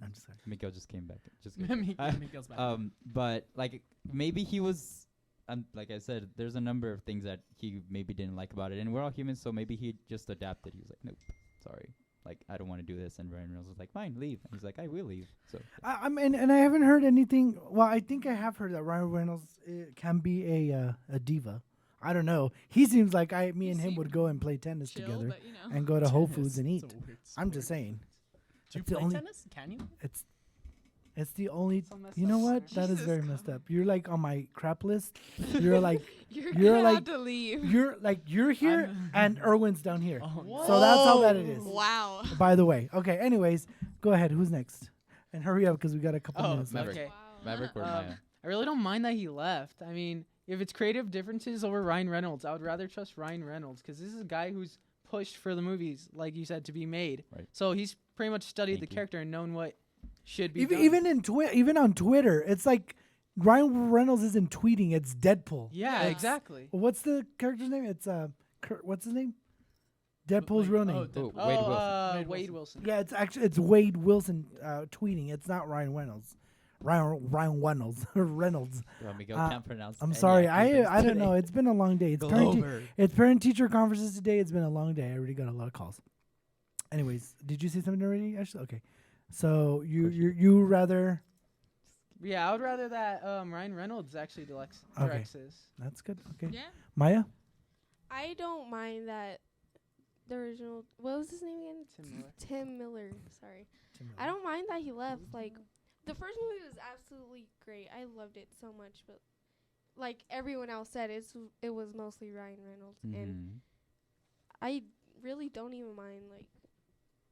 I'm just sorry. Miguel just came back. Just kidding. Miguel's back. But like maybe he was, like I said, there's a number of things that he maybe didn't like about it, and we're all humans, so maybe he just adapted. He was like, nope, sorry, like I don't want to do this, and Ryan Reynolds was like, fine, leave. And he's like, I will leave. So And I haven't heard anything. Well, I think I have heard that Ryan Reynolds can be a diva. I don't know. He seems like me and him would go and play tennis Chill, together but and go to Whole Foods Tennis. and eat. It's a weird I'm just sport. saying. Do you It's the play only- tennis? Can you? It's the only. So messed You know up. what? That is Jesus very God. messed up. You're like on my crap list. You're like You're You're gonna like- have to leave. you're here I'm- and Erwin's down here. Oh, So that's how bad it is. Wow. By the way. Okay. Anyways, go ahead. Who's next? And hurry up because we got a couple Oh, minutes left. Maverick. okay. Maverick or Um, Maya. I really don't mind that he left. I mean, if it's creative differences over Ryan Reynolds, I would rather trust Ryan Reynolds because this is a guy who's pushed for the movies, like you said, to be made. Right. So he's pretty much studied Thank the you. character and known what should be Even done. even on Twitter, it's like Ryan Reynolds isn't tweeting. It's Deadpool. Yeah, Yeah. exactly. What's the character's name? It's what's his name? Deadpool's Like- real oh, name. Oh, Deadpool. Wade Wilson. Wade Wade Wilson. Wilson. Yeah, it's Wade Wilson tweeting. It's not Ryan Reynolds. Ryan Reynolds. Reynolds. Well, Miguel Uh, can't pronounce. I'm any sorry. acronyms I don't today. know. It's been a long day. It's parent teacher conferences today. It's been a long day. I already got a lot of calls. Anyways, did you say something already? Actually, okay. So you rather Yeah, I would rather that Ryan Reynolds actually directs Okay. this. that's good. Okay. Yeah. Maya? I don't mind that the original. What was his name again? Tim Miller. Tim Miller. Sorry. I don't mind that he left. Like, the first movie was absolutely great. I loved it so much, but like everyone else said, it was mostly Ryan Reynolds, and Mhm. I really don't even mind. Like,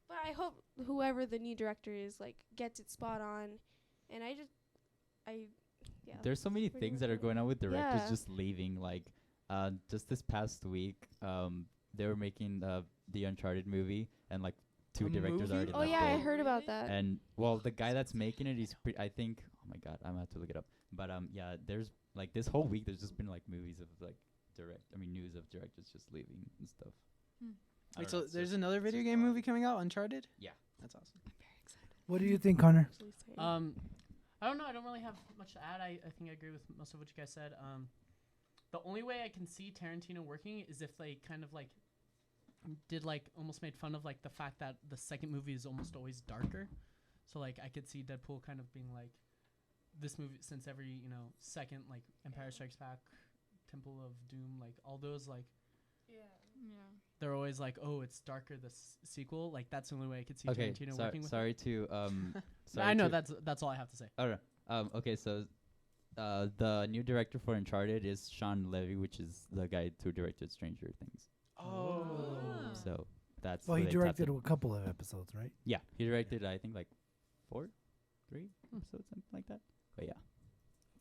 but I hope whoever the new director is like gets it spot on, and yeah. There's so many pretty things much that are it. going on with directors Yeah. just leaving. Like, just this past week, they were making the Uncharted movie, and like two A directors movie? already Oh left yeah, I it. heard about that. And well, the guy that's making it, he's I think. Oh my god, I'm gonna have to look it up. But yeah, there's like this whole week, there's just been like movies of like news of directors just leaving and stuff. Hmm. I Wait, don't so know, it's there's just- another it's video just game wild. movie coming out, Uncharted? Yeah. That's awesome. I'm very excited. What do you think, Connor? Actually saying. I don't know. I don't really have much to add. I think I agree with most of what you guys said. The only way I can see Tarantino working is if they kind of like did like almost made fun of like the fact that the second movie is almost always darker. So like I could see Deadpool kind of being like this movie, since every second, like Empire Strikes Back, Temple of Doom, like all those, like Yeah. they're always like, oh, it's darker, the sequel. Like that's the only way I could see Okay, Tarantino working with sorry it. to I know that's all I have to say. All right. Okay, so the new director for Uncharted is Sean Levy, which is the guy who directed Stranger Things. Oh. So that's Well, who he they tapped directed in. a couple of episodes, right? Yeah, he directed I think like 3 episodes, something like that. But yeah,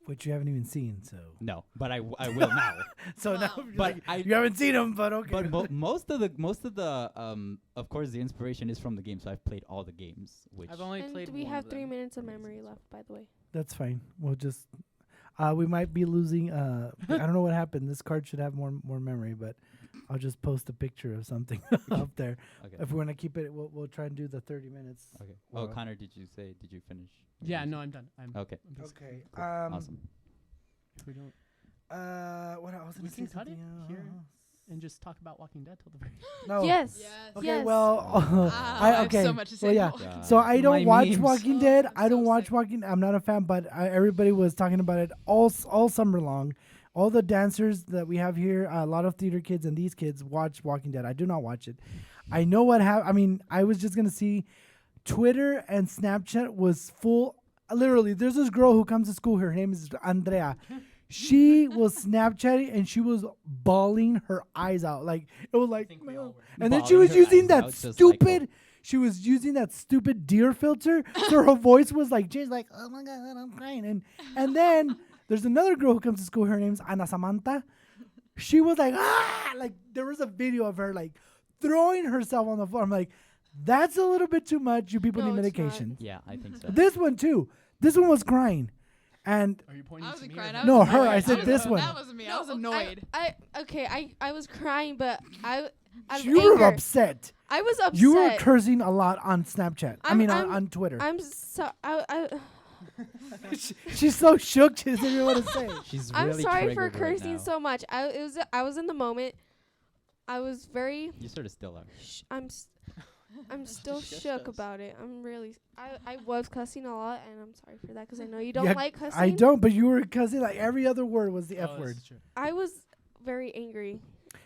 Which you haven't even seen, so. no, but I will now. So now, Wow. you're But like, you haven't seen them, but okay. But most of the of course the inspiration is from the game. So I've played all the games. Which I've only And played we one have of 3 them. minutes of memory left, by the way. That's fine. We'll just. We might be losing. I don't know what happened. This card should have more memory, but I'll just post a picture of something up there. okay. If we want to keep it, we'll try and do the 30 minutes. Okay. Well- Oh, Connor, did you finish? Yeah, no, I'm done. Okay. I'm basically- Okay. Cool. Awesome. If we don't, What else? we can cut it here and just talk about Walking Dead till the very. No. Yes. Okay. Yes. Well. I have okay. so much to say. Well, yeah. about Walking So Dead. I don't My watch memes. Walking Oh, Dead. I'm I don't so watch sick. Walking. I'm not a fan, but everybody was talking about it all summer long. All the dancers that we have here, a lot of theater kids and these kids watch Walking Dead. I do not watch it. I know what happened. I mean, I was just gonna see Twitter and Snapchat was full. Literally, there's this girl who comes to school. Her name is Andrea. She was Snapchatting and she was bawling her eyes out. Like it was like, think we all were. and then she Bawling was her using eyes that out, just like stupid. She was using that stupid deer filter, so her voice was like changed. Like, oh my god, I'm crying. And then there's another girl who comes to school. Her name's Ana Samantha. She was like, like there was a video of her like throwing herself on the floor. I'm like, that's a little bit too much. You people No, need it's not. medication. Yeah, I think so. This one too. This one was crying, and Are you pointing I to wasn't me? or crying. her? I No, was her, annoyed. I said was- this one. That wasn't me. I was No, annoyed. I was crying, but out of you were anger. upset. I was upset. You were cursing a lot on Snapchat. I I'm- mean, I'm- on Twitter. She's so shook. She doesn't even know what to say. She's I'm really sorry for triggered right cursing now. so much. I was in the moment. I was very. You sort of still are. I'm still Just shook us. about it. I'm really. I was cussing a lot, and I'm sorry for that because I know you don't Yeah, like cussing. I don't, but you were cussing like every other word was the Oh, F this word. is true. I was very angry.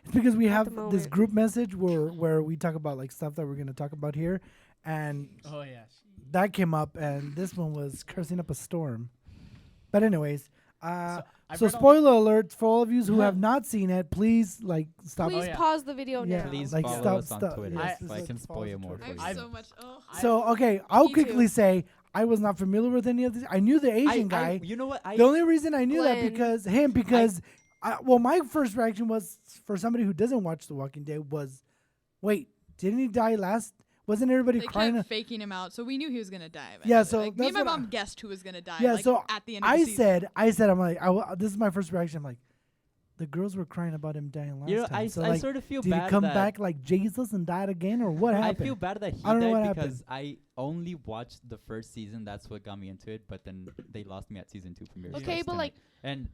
It's because we At have the this moment. group message where we talk about like stuff that we're gonna talk about here, and Oh yeah. that came up, and this one was cursing up a storm. But anyways, I so read all spoiler alert for all of you who have not seen it, please like stop. Please yeah. pause the video Yeah. now. Please like, follow stop- us on stop- Twitter yes, so just, I like, can follow spoil us more on for I Twitter. have you. so much. Oh. So okay, I'll Me quickly too. say I was not familiar with any of this. I knew the Asian guy. You know what? The only reason I knew that Glenn. because well, my first reaction was for somebody who doesn't watch The Walking Dead was, wait, didn't he die last? Wasn't everybody They crying? kept faking him out, so we knew he was gonna die. Yeah, eventually. so like, me and my that's what mom guessed who was gonna die. Yeah, like, so at the end of the season. I said, I'm like, this is my first reaction. I'm like, the girls were crying about him dying last You know, time. So I like, sort of feel did bad he come that back like Jesus and died again, or what I happened? feel bad that he I don't know what died happened. because I only watched the first season. That's what got me into it. But then they lost me at season 2 premiere. so I Okay, but still- like and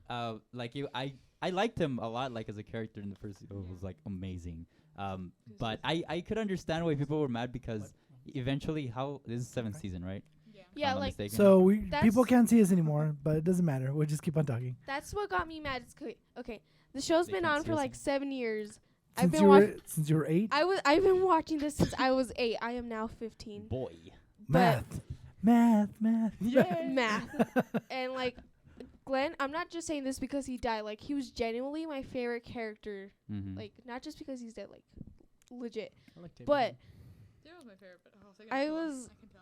like you, I liked him a lot. Like as a character in the first season, it was like amazing. But I could understand why people were mad because eventually, this is 7th season, right? yeah, I'm not like mistaken. So That's- people can't see us anymore, but it doesn't matter. We'll just keep on talking. that's what got me mad. Okay, the show's They been can't on see for us like 7 years. I've Since been you watching. were 8, I've been watching this since I was 8. I am now 15. boy. math. Math. And like Glenn, I'm not just saying this because he died. Like he was genuinely my favorite character. Mm-hmm. Like not just because he's dead. Like legit. I like David But Daryl was my favorite, but I was- I can tell.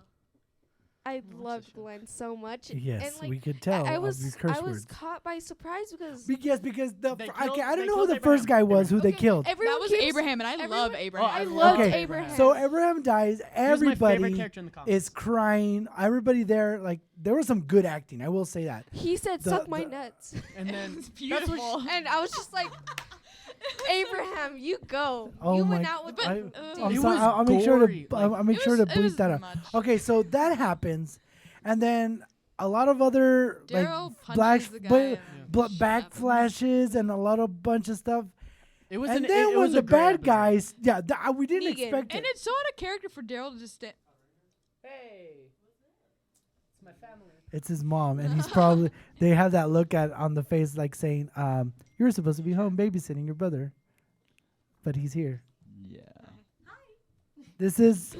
I watch the loved show. Glenn so much. Yes, and, like, we could tell I of was these curse I was words. caught by surprise because Yes, because the They I killed- don't they know who killed the first guy Abraham. was who they Okay, killed. everyone That was keeps- Abraham, and I love everyone- Abraham. I Okay. loved Okay, Abraham. So Abraham dies. He was my favorite Everybody character in the comics. is crying. Everybody there, like there was some good acting. I will say that. he said, the- "Suck my the- nuts," and then It's that's what beautiful. and I was just like, "Abraham, you go. Oh you my went out with I- the I'm It sorry. was I'll make sure gory, to. like- I'll make It sure to was- it was bleep that out. much. Okay, so that happens, and then a lot of other like Daryl punches black the guy. bla- and back happens. flashes and a lot of bunch of stuff, It was And an, then it when was a the great bad episode. guys, we didn't Negan. expect And it. it's so out of character for Daryl to just stand. Hey, it's my family. It's his mom, and he's probably they have that look on the face like saying, "You were supposed to be home babysitting your brother, but he's here." Yeah. This is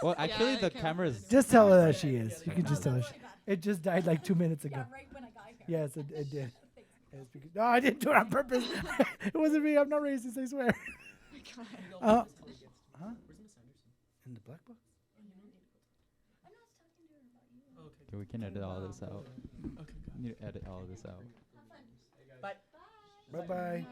Well, Yeah, actually, I the can't camera's. just tell her that she is. You can just tell her. It just died like 2 minutes ago. right when I got here. Yes, it did. No, I didn't do it on purpose. It wasn't me. I'm not racist. I swear. Huh? In the black box? Okay, we can edit all this out. Okay. You need to edit all of this out. Bye bye.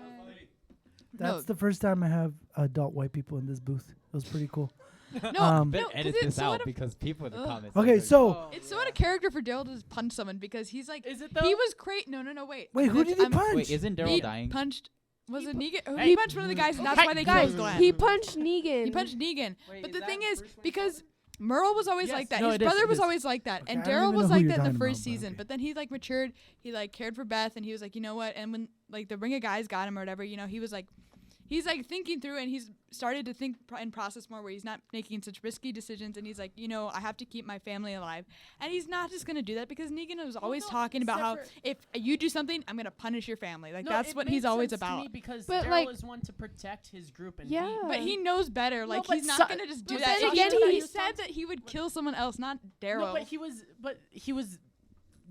No. That's the first time I have adult white people in this booth. It was pretty cool. No, But no, 'cause edit it's this so out out of- because people in the comments. Okay, are so It's so out of character for Daryl to just punch someone because he's like, Is it though? he was great. No, wait. wait, who did he punch? Wait, isn't Daryl He dying? punched. Was it Negan? Hey. He punched one of the guys, and that's Hey, why they Guys, killed Glenn. he punched Negan. He punched Negan. Wait, But is the that thing is, Bruce Wayne because Soldier? Merle was always Yes. like that. No, His it is, brother it was is. always like that. Okay, And I don't Daryl even was know who like you're that in talking the first about, but season. okay. But then he like matured. He like cared for Beth, and he was like, you know what? And when like the Ring of Guys got him or whatever, you know, he was like, he's like thinking through, and he's started to think and process more, where he's not making such risky decisions, and he's like, you know, I have to keep my family alive, and he's not just gonna do that because Negan was always no, talking about how separate- if you do something, I'm gonna punish your family. Like No, that's it what made he's always sense to about. me because But, Daryl like- is one to protect his group and Yeah. But he knows better. No, Like but he's not so- gonna just do but that. then He again, said- he- he said that he would kill someone else, not Daryl. No, but he was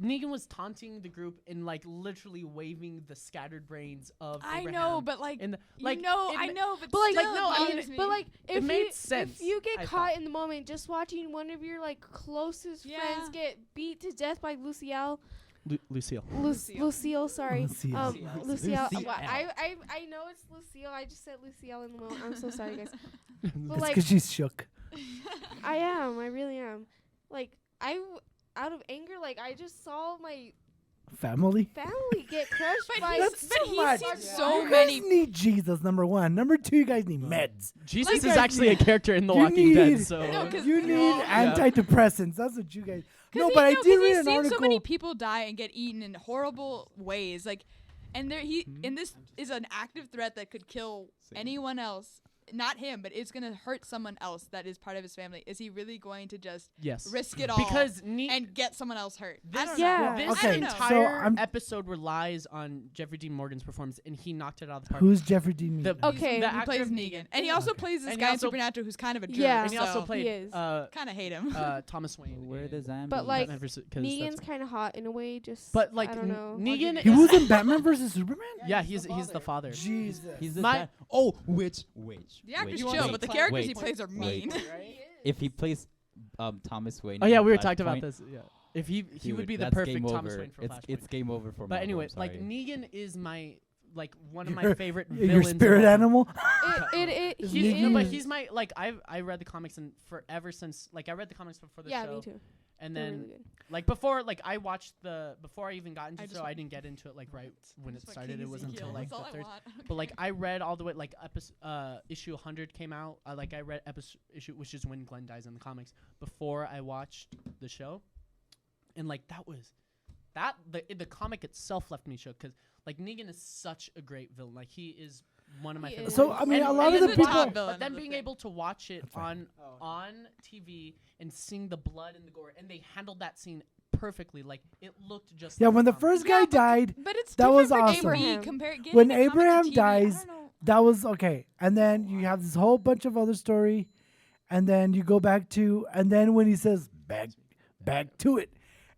Negan was taunting the group and like literally waving the scattered brains of I Abraham know, but like, in the, you like know, it I ma- know, but, But like, still, no, it I mean, bothers me. but like, if made you sense, if you get I caught thought. in the moment, just watching one of your like closest Yeah. friends get beat to death by Lucille, Lucille. Lucille, sorry, Lucille. Lucille. Lucille. Well, I know it's Lucille. I just said Lucille in the moment. I'm so sorry, guys. But It's like, because she's shook. I am. I really am. Like out of anger, like I just saw my Family. family get crushed But by. he's- That's but too he's much. seen so You many. guys need Jesus, number one. Number two, you guys need meds. Jesus Like, is actually a character in The you Walking Dead, need- so No, 'cause- You need Yeah. antidepressants. That's what you guys. 'Cause No, he- but I no, did 'cause read he's an seen article. so many people die and get eaten in horrible ways. Like, and there and this is an active threat that could kill Same. anyone else. Not him, but it's gonna hurt someone else that is part of his family. Is he really going to just yes, risk it all because and get someone else hurt? I this don't Yeah. know. this I Okay, don't know. so entire I'm- episode relies on Jeffrey Dean Morgan's performance, and he knocked it out of the park. Who's Jeffrey Dean The- Morgan? Okay. the He actor plays of Negan, and he also Okay. plays this And he guy in also- Supernatural who's kind of a jerk. Yeah. and he also so played is. kind of hate him. Thomas Wayne. Where in the zombies? But, like, Batman versus- 'cause Negan's that's- kind of hot in a way. Just But like I don't know. Negan, He was in Batman versus Superman. yeah, he's the father. Jesus. He's the My- dad. Oh, which? the actor's wait, chill, wait, but the wait, characters he wait, plays are mean. If he plays Thomas Wayne. Oh yeah, in we were talking about Flashpoint, this. Yeah, if he dude, would be the that's perfect game Thomas over. Wayne for it's Flashpoint. it's game over for But Marvel, anyway, I'm like sorry. Negan is my like one of my Your- favorite Your villains. of spirit all time. animal. He He's, no, is. but he's my like I read the comics and forever since like I read the comics before the Yeah, show, me too. and They're then really good. like before like I watched before I even got into I the just show I want- didn't get into it like right when it Just want started. King It wasn't until Ezekiel, like that's all the I third. want. But like I read all the way like issue 100 came out. I read issue which is when Glenn dies in the comics before I watched the show, and like the comic itself left me shook because like Negan is such a great villain. Like he is one of my He favorite. is. So I mean, And a lot of he's the the people. top villain But then of the being thing. able to watch it That's fine. on TV and seeing the blood and the gore, and they handled that scene perfectly. Like it looked just. Yeah, like when a the comic. first guy died, But it's That was different for awesome. TV Abraham. When getting a comic Abraham to TV, dies, I don't know. that was okay. And then you have this whole bunch of other story, and then you go back to, and then when he says back to it,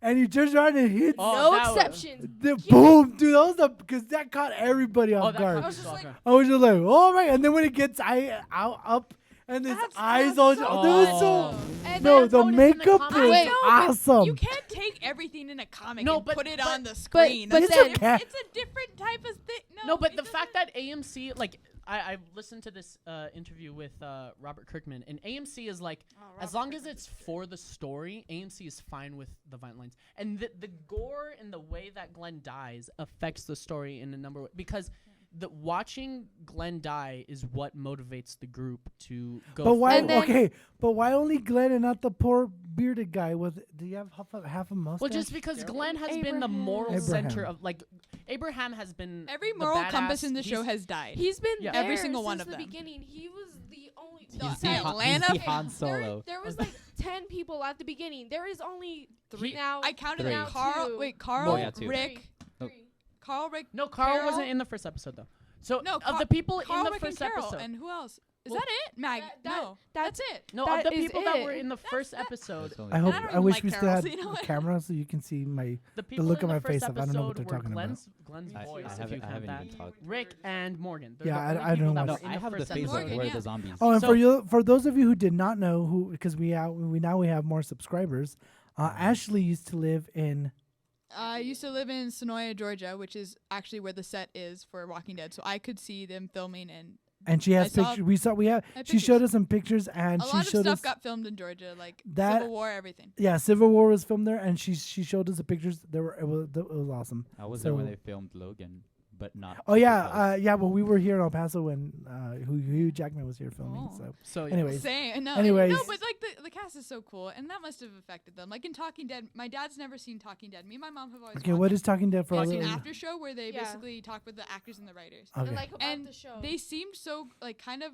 and he turns around and hits Oh, No that was- exceptions. the boom, dude. That was because that caught everybody Oh, off that guard. comic was just was like- awesome. I was just like, oh my! And then when it gets up, and his eyes all, so that was so. And No, then- the how it is in the makeup comic. was Wait. awesome. You can't take everything in a comic No, and but- put it but- on the screen. but That's then- a diff- Okay. it's a different type of thing. No, but it the fact doesn't- that AMC like I listened to this interview with Robert Kirkman, and AMC is like as long as it's for the story, AMC is fine with the violent lines, and the gore and the way that Glenn dies affects the story in a number of ways because the watching Glenn die is what motivates the group to go. But why? And then- Okay, but why only Glenn and not the poor bearded guy with? Do you have half a mustache? Well, just because Daryl? Glenn has been the Abraham. moral center Abraham. of like Abraham has been Every the moral compass badass. in the show He's- has died. He's been Yeah. there Every single one since of the them. beginning. He was the only. He's No, the hey, Han- Atlanta- he's the Han Solo. There was like 10 people at the beginning. There is only Three. now. I counted Three. out Carl. Two. Wait, Carl, Oh, yeah, two. Rick, Oh. Three. Carl, Rick. No, Carl Carol? wasn't in the first episode though. So No, of the people Carl, in the Rick, first and Carol, episode, and who else? Is Well, that it? Mag? No, that's it. no, that of the is people that it. were in the first episode, That's only I three. hope. don't I even wish like we still Carol, had so you know what? a camera so you can see my. the people look in at the my face first up, I don't know what episode they're were talking about. Glenn's I, boys, I if haven't, you I count haven't that. even talked. Rick and Morgan. They're Yeah, the I only don't people know that about- were No, in I the have the first phase episode. of Morgan, where yeah. the zombies. Oh, and So- for those of you who did not know, who because we now we have more subscribers. Ashley used to live in. I used to live in Sonoya, Georgia, which is actually where the set is for Walking Dead. So I could see them filming, And she has I saw- pictures. We have. I had She showed pictures. us some pictures, and a she lot of showed stuff us. got filmed in Georgia, like That- Civil War, everything. Yeah, Civil War was filmed there, and she showed us the pictures. It was awesome. I was there when So- they filmed Logan, but not. Oh super yeah, close. yeah. Well, we were here in El Paso when Hugh Jackman was here filming. Oh. So, So anyways, Same. No, Anyways. no, but like the cast is so cool, and that must have affected them. Like in Talking Dead, my dad's never seen Talking Dead. Me and my mom have always okay. watched What is Talking Dead for? it. a It's an little- after show where they Yeah. basically talk with the actors and the writers. Okay. And like about And the show. They seemed so like kind of.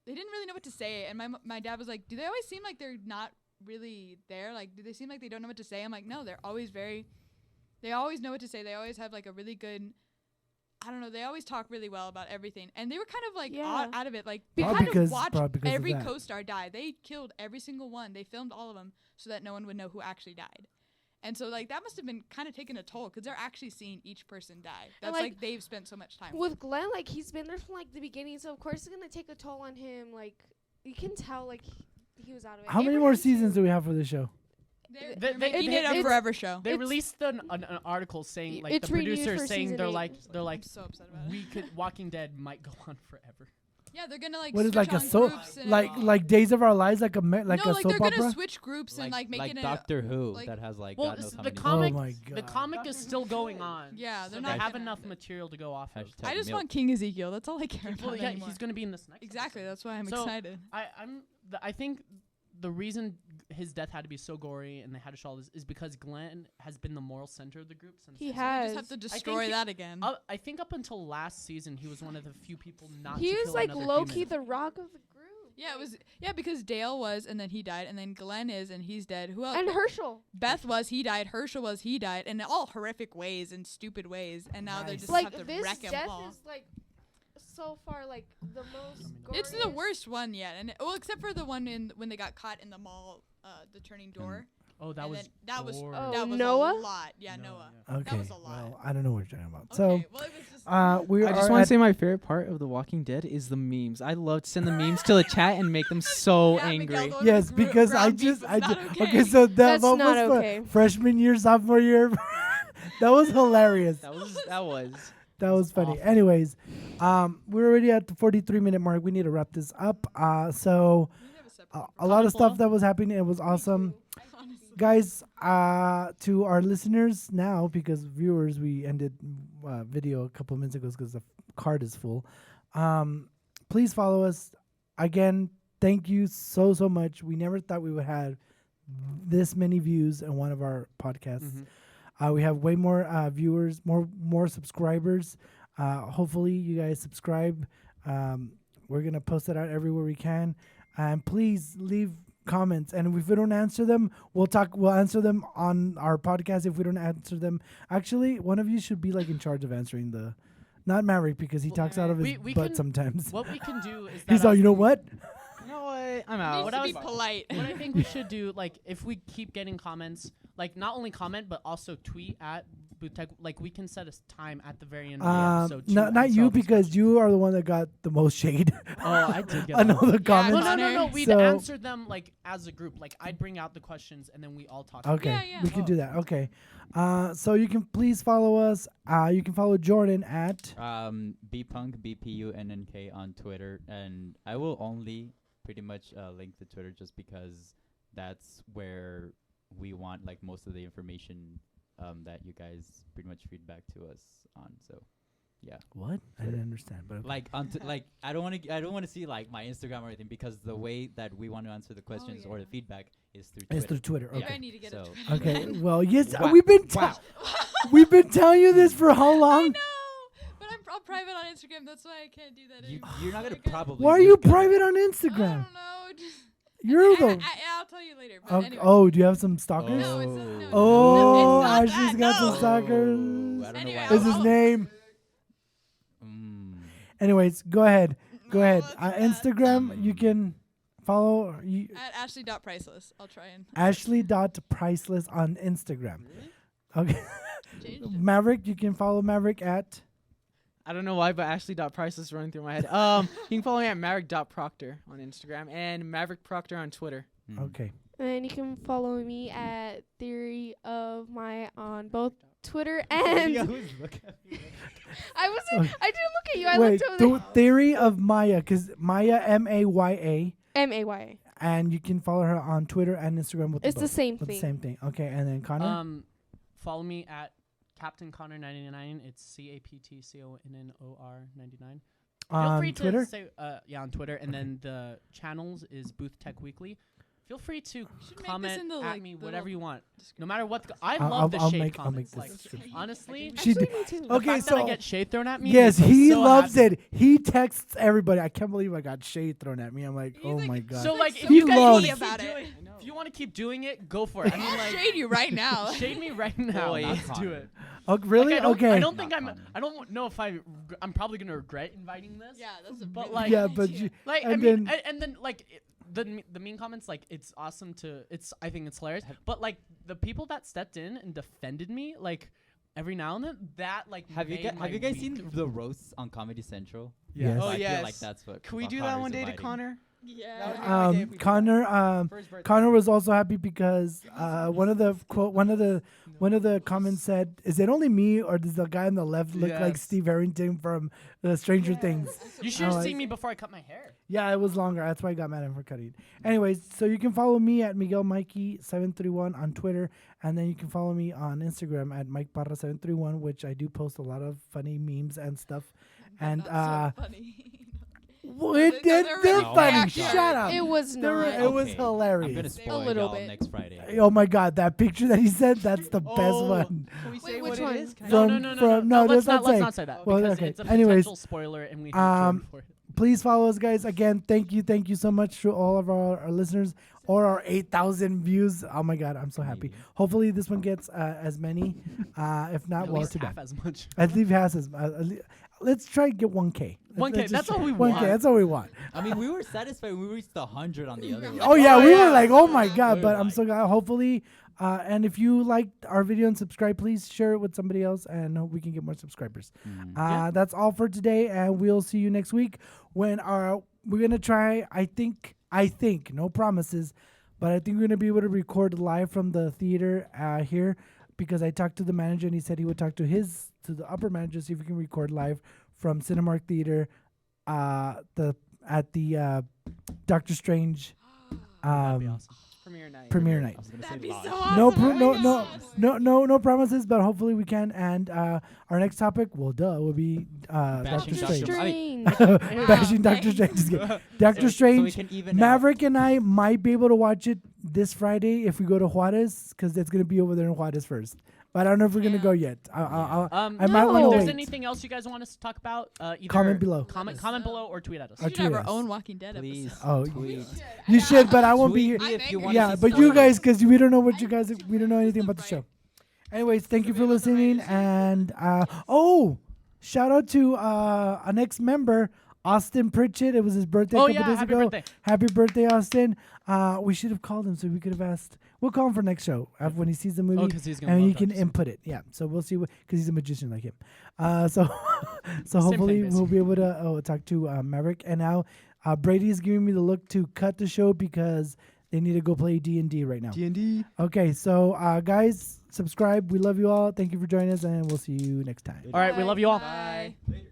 They didn't really know what to say, and my dad was like, "Do they always seem like they're not really there? Like, do they seem like they don't know what to say?" I'm like, "No, they're always very. They always know what to say. They always have like a really good. I don't know. They always talk really well about everything, and they were kind of like Yeah. out of it. Like Probably kind because- of watched probably because of every that. co-star die. They killed every single one. They filmed all of them so that no one would know who actually died. And so like that must have been kind of taking a toll because they're actually seeing each person die. That's like, like they've spent so much time. with Glenn, like he's been there from like the beginning, so of course it's gonna take a toll on him. Like you can tell, like he was out of it. How many more Abraham, seasons too. do we have for this show? They're, They- they're they- making they- it a it's- forever show. They It's- released an article saying like It's the renewed producers for saying season they're 8. like I'm so upset about we it. could Walking Dead might go on forever. Yeah, they're gonna like What is switch like a on soap, groups and like Days of Our Lives, like a no, a like soap they're gonna opera? switch groups and like making it. Doctor Who like- that has like Well, God knows how the many. comic, Oh my the God. comic is still going on. Yeah, so they're they not have gonna enough end it. material to go off of. Hashtag I just milk. want King Ezekiel. That's all I care about Well, yeah, anymore. he's gonna be in this next. Exactly. episode. That's why I'm So, excited. I think the reason his death had to be so gory and they had to show all this is because Glenn has been the moral center of the group since. He then. So we has. just have to think destroy he- that again. I think up until last season, he was one of the few people not. He to was kill like another low key human. the rock of the group. Yeah, it was because Dale was and then he died and then Glenn is and he's dead. Who else? And Herschel. Beth was, he died. Herschel was, he died, in all horrific ways and stupid ways. And now they Nice. just Like have to this wreck him death all. is like so far like the most. It's the goriest. worst one yet, and well, except for the one when they got caught in the mall, the turning door. Oh, that and was. then that was gory. Oh, that was Noah? a lot. Yeah, Noah. Okay. was a lot. Well, I don't know what you're talking about. Okay, well, it was just. So, we I just want to say my favorite part of The Walking Dead is the memes. I love to send the memes to the chat and make them so Yeah, angry. Miguel, the yes, one with because ground beef was not okay. So that That's what not was okay. freshman year, sophomore year. That was hilarious. That was. That was funny. awful. Anyways, we're already at the 43-minute mark. We need to wrap this up. So We have a separate a lot of Comment below. stuff that was happening. It was awesome. honestly. Guys, to our listeners now, because viewers, we ended video a couple minutes ago because the card is full. Please follow us. Again, thank you so much. We never thought we would have this many views in one of our podcasts. We have way more viewers, more subscribers. Hopefully, you guys subscribe. We're gonna post it out everywhere we can, and please leave comments. And if we don't answer them, we'll answer them on our podcast. If we don't answer them, actually, one of you should be like in charge of answering not Maverick, because he Well, talks out of his we butt can- sometimes. What we can do is that He's all, you know what? You know what? I'm Needs out. What to I be was- polite. what I think we should do, like, if we keep getting comments, like, not only comment but also tweet at Boutek, like, we can set a time at the very end of the episode. to Not answer you, all these because questions. you are the one that got the most shade. Oh, I did get I know that. the Yeah, comments. Well, no, Connor. we'd So- answer them, like, as a group. Like, I'd bring out the questions, and then we all talk. Okay, Yeah, yeah. we can Oh. do that. Okay, so you can please follow us. You can follow Jordan at. bpunk BPUNNK on Twitter, and I will only pretty much link to Twitter just because that's where we want like most of the information that you guys pretty much feedback to us on. So Yeah. What? I didn't understand. But okay. Like like I don't want to see like my Instagram or anything because the way that we want to answer the questions or the feedback is through Twitter. It's through Twitter. Maybe Okay. I need to get So- a Twitter. Okay. Well, yes, Wow. we've been Wow. we've been telling you this for how I long? know, but I'm private on Instagram. That's why I can't do that You, anymore. you're not gonna Like, probably. Why are you're you gonna- private on I Instagram? don't know. Just You're the. I'll tell you later. But Okay. anyway. Oh, do you have some stalkers? No, it's not. No, Oh, it's not Ashley's that, got some no. stalkers. I don't know Anyway, why. Is his name? Anyways, go ahead. Go No, ahead. it's not. Instagram, you can follow At Ashley.priceless. I'll try and Ashley.priceless on Instagram. Okay. change it. Maverick, you can follow Maverick at. I don't know why, but Ashley.priceless running through my head. You can follow me at Maverick.Procter on Instagram and Maverick Procter on Twitter. Okay. And you can follow me at Theory of Maya on both Twitter and I didn't look at you. I Wait, looked over the Theory of Maya, because Maya, Maya, there. MAYA. and you can follow her on Twitter and Instagram with It's the both. same With thing. the same thing. Okay, and then Connor. Follow me at Captain Connor 99. It's CAPTCONNOR 99. Feel on free Twitter. to say on Twitter, and then the channels is Booth Tech Weekly. Feel free to should make this comment in the, at like, me little whatever you want. description. No matter what, I I'll- love the I'll shade make comments. this Like description. honestly, She Actually, did- me too. the Okay, fact that I so- get shade thrown at me. Yes, makes me he so loves happy. it. He texts everybody. I can't believe I got shade thrown at me. I'm like, He's oh like- my god. So like, so if you He guys loves- want to about keep it. doing, if you want to keep doing it, go for it. I mean, I'll like, shade you right now. shade me right now. Boy, Let's not do Connor. it. Oh, really? Like, Okay. I don't think Not I'm. Connor. I don't know if I'm probably gonna regret inviting this. Yeah, that's a But, really like- good yeah, but idea. you, Like And I mean, then- and then like the mean comments, like it's awesome to. I think it's hilarious. But like the people that stepped in and defended me, like every now and then, that like Have you made my guys week. seen the roasts on Comedy Central? Yes. Oh, I feel yes. like that's what. Can we what do that Connor's one day to inviting. Connor? Yeah. Okay, if we do Connor, For his birthday. Connor was also happy because one of the comments said, "Is it only me or does the guy on the left look like Yes. Steve Harrington from Stranger Things?" You should have Oh, seen me before I cut my hair. Yeah, it was longer. That's why I got mad at him for cutting. Anyways, so you can follow me at Miguel Mikey 731 on Twitter, and then you can follow me on Instagram at Mike Parra 731, which I do post a lot of funny memes and stuff. And Not so funny. they're really funny. bad. Shut up. It was They were- not. it was Okay, hilarious. I'm gonna A spoil little y'all bit. next Friday. Oh my god, that picture that he sent, that's the best Oh. one. Can we Wait, say which what one? it is? Can I- From- no, let's let's not not say that Well, because okay. it's a Anyways, potential spoiler, and we hate um, Jordan for it. Please follow us, guys. Again, thank you so much to all of our listeners or our 8,000 views. Oh my god, I'm so happy. Maybe. Hopefully this one gets as many. If not, At well, least too half bad. as much. At least half as let's try to get 1K. 1K, Let's just that's all try. we 1K, want. that's all we want. I mean, we were satisfied when we reached 100 on the other one. Oh yeah, we yeah. were like, oh my god, We but were I'm like- so glad. Hopefully, and if you liked our video and subscribe, please share it with somebody else, and we can get more subscribers. Mm. That's all for today, and we'll see you next week when we're gonna try. I think no promises, but I think we're gonna be able to record live from the theater here because I talked to the manager and he said he would talk to the upper manager see if we can record live from Cinemark Theater, at the Doctor Strange That'd be awesome. Premiere night. premiere I night. was gonna That'd say be live. so No, awesome. no promises, but hopefully we can. And our next topic, will be Doctor Bashing Strange. Doctor- I Strange. Bashing Wow, Doctor thanks. Strange. Just kidding. Doctor So we Strange. can even Maverick and I might be able to watch it this Friday if we go to Juarez, because it's gonna be over there in Juarez first. But I don't know if we're gonna Yeah. go yet. I might No. want to If there's wait. anything else you guys want us to talk about, either Comment below. Comment below or tweet at us. Or We should have tweet our us. own Walking Dead Please. episode. Oh, tweet. you should, but I won't be here. Tweet me if you I'm wanna Yeah, see but you spoilers. guys, because we don't know what you guys, we don't know anything about the show. Anyways, thank you for listening, and shout out to an ex-member, Austin Pritchett. It was his birthday Oh a couple yeah, days happy ago. birthday. Happy birthday, Austin. We should have called him so we could have asked. We'll call him for next show when he sees the movie. Oh, because he's gonna. And love you can Doctor input it. Yeah. So we'll see because he's a magician like him. So hopefully thing, we'll be able to talk to Maverick. And now Brady is giving me the look to cut the show because they need to go play D&D right now. D&D. Okay. So guys, subscribe. We love you all. Thank you for joining us, and we'll see you next time. All right, we love you all. Bye. Later.